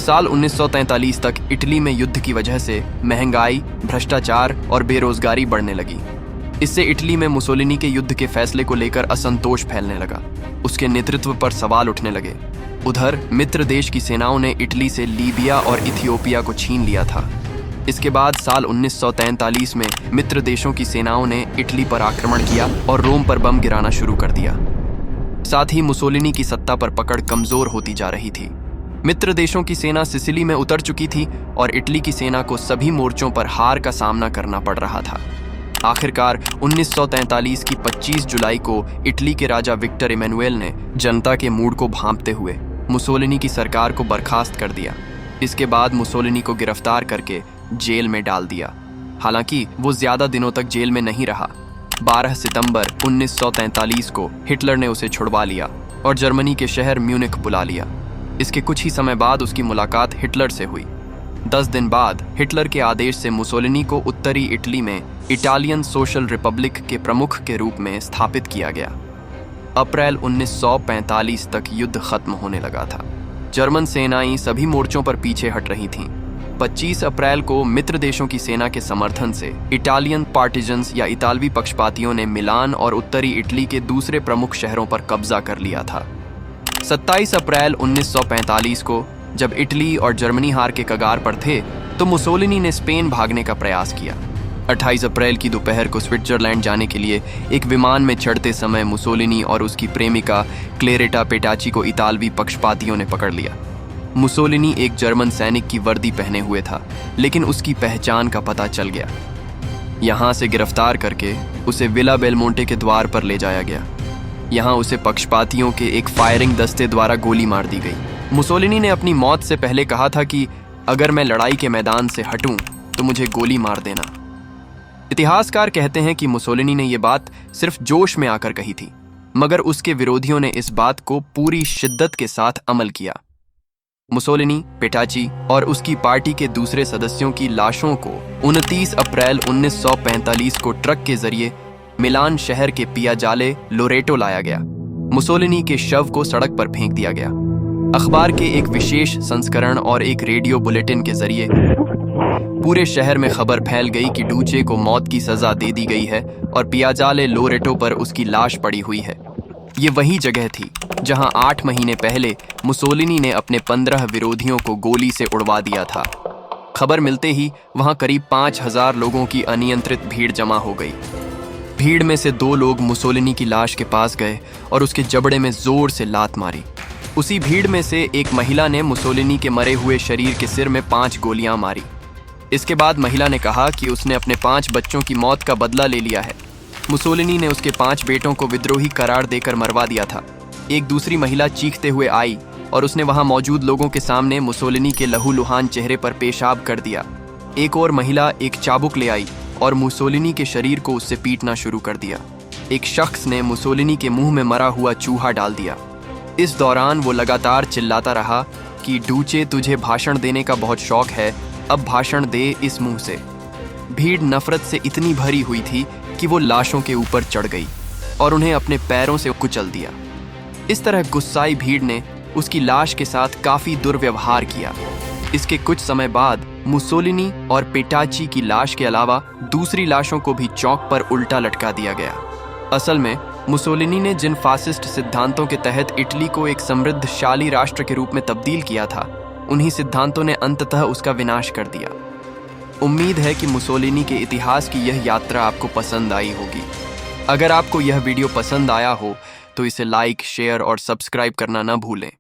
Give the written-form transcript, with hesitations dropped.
साल 1943 तक इटली में युद्ध की वजह से महंगाई, भ्रष्टाचार और बेरोजगारी बढ़ने लगी। इससे इटली में मुसोलिनी के युद्ध के फैसले को लेकर असंतोष फैलने लगा। उसके नेतृत्व पर सवाल उठने लगे। उधर मित्र देश की सेनाओं ने इटली से लीबिया और इथियोपिया को छीन लिया था। इसके बाद साल 1943 में मित्र देशों की सेनाओं ने इटली पर आक्रमण किया और रोम पर बम गिराना शुरू कर दिया। साथ ही मुसोलिनी की सत्ता पर पकड़ कमजोर होती जा रही थी। मित्र देशों की सेना सिसिली में उतर चुकी थी और इटली की सेना को सभी मोर्चों पर हार का सामना करना पड़ रहा था। आखिरकार 1943 की 25 जुलाई को इटली के राजा विक्टर इमैनुएल ने जनता के मूड को भांपते हुए मुसोलिनी की सरकार को बर्खास्त कर दिया। इसके बाद मुसोलिनी को गिरफ्तार करके जेल में डाल दिया। हालांकि वो ज्यादा दिनों तक जेल में नहीं रहा। 12 सितंबर 1943 को हिटलर ने उसे छुड़वा लिया और जर्मनी के शहर म्यूनिख बुला लिया। इसके कुछ ही समय बाद उसकी मुलाकात हिटलर से हुई। 10 दिन बाद हिटलर के आदेश से मुसोलिनी को उत्तरी इटली में इटालियन सोशल रिपब्लिक के प्रमुख के रूप में स्थापित किया गया। अप्रैल 1945 तक युद्ध खत्म होने लगा था। जर्मन सेनाएं सभी मोर्चों पर पीछे हट रही थीं। 25 अप्रैल को मित्र देशों की सेना के समर्थन से इटालियन पार्टिजन्स या इतालवी पक्षपातियों ने मिलान और उत्तरी इटली के दूसरे प्रमुख शहरों पर कब्जा कर लिया था। 27 अप्रैल 1945 को जब इटली और जर्मनी हार के कगार पर थे तो मुसोलिनी ने स्पेन भागने का प्रयास किया। 28 अप्रैल की दोपहर को स्विट्जरलैंड जाने के लिए एक विमान में चढ़ते समय मुसोलिनी और उसकी प्रेमिका क्लेरेटा पेटाची को इतालवी पक्षपातियों ने पकड़ लिया। मुसोलिनी एक जर्मन सैनिक की वर्दी पहने हुए था, लेकिन उसकी पहचान का पता चल गया। यहाँ से गिरफ्तार करके उसे विला बेलमोंटे के द्वार पर ले जाया गया। यहाँ उसे पक्षपातियों के एक फायरिंग दस्ते द्वारा गोली मार दी गई। मुसोलिनी ने अपनी मौत से पहले कहा था कि अगर मैं लड़ाई के मैदान से हटूं तो मुझे गोली मार देना। इतिहासकार कहते हैं कि मुसोलिनी ने यह बात सिर्फ जोश में आकर कही थी, मगर उसके विरोधियों ने इस बात को पूरी शिद्दत के साथ अमल किया। मुसोलिनी, पेटाची और उसकी पार्टी के दूसरे सदस्यों की लाशों को 29 अप्रैल 1945 को ट्रक के जरिए मिलान शहर के पियाजाले लोरेटो लाया गया। मुसोलिनी के शव को सड़क पर फेंक दिया गया। अखबार के एक विशेष संस्करण और एक रेडियो बुलेटिन के जरिए पूरे शहर में खबर फैल गई कि डूचे को मौत की सजा दे दी गई है और पियाजाले लोरेटो पर उसकी लाश पड़ी हुई है। ये वही जगह थी जहां 8 महीने पहले मुसोलिनी ने अपने 15 विरोधियों को गोली से उड़वा दिया था। खबर मिलते ही वहां करीब 5000 लोगों की अनियंत्रित भीड़ जमा हो गई। भीड़ में से 2 लोग मुसोलिनी की लाश के पास गए और उसके जबड़े में जोर से लात मारी। उसी भीड़ में से एक महिला ने मुसोलिनी के मरे हुए शरीर के सिर में 5 गोलियां मारी। इसके बाद महिला ने कहा कि उसने अपने 5 बच्चों की मौत का बदला ले लिया है। मुसोलिनी ने उसके 5 बेटों को विद्रोही करार देकर मरवा दिया था। एक दूसरी महिला चीखते हुए आई और उसने वहां मौजूद लोगों के सामने मुसोलिनी के लहूलुहान चेहरे पर पेशाब कर दिया। एक और महिला एक चाबुक ले आई और मुसोलिनी के शरीर को उससे पीटना शुरू कर दिया। एक शख्स ने मुसोलिनी के मुंह में मरा हुआ चूहा डाल दिया। इस दौरान वो लगातार चिल्लाता रहा कि डूचे, तुझे भाषण देने का बहुत शौक है, अब भाषण दे इस मुंह से। भीड़ नफरत से इतनी भरी हुई थी कि वो लाशों के ऊपर चढ़ गई और उन्हें अपने पैरों से कुचल दिया। इस तरह गुस्साई भीड़ ने उसकी लाश के साथ काफी दुर्व्यवहार किया। इसके कुछ समय बाद मुसोलिनी और पेटाची की लाश के अलावा दूसरी लाशों को भी चौक पर उल्टा लटका दिया गया। असल में मुसोलिनी ने जिन फासिस्ट सिद्धांतों के तहत इटली को एक समृद्धशाली राष्ट्र के रूप में तब्दील किया था, उन्हीं सिद्धांतों ने अंततः उसका विनाश कर दिया। उम्मीद है कि मुसोलिनी के इतिहास की यह यात्रा आपको पसंद आई होगी। अगर आपको यह वीडियो पसंद आया हो तो इसे लाइक, शेयर और सब्सक्राइब करना न भूलें।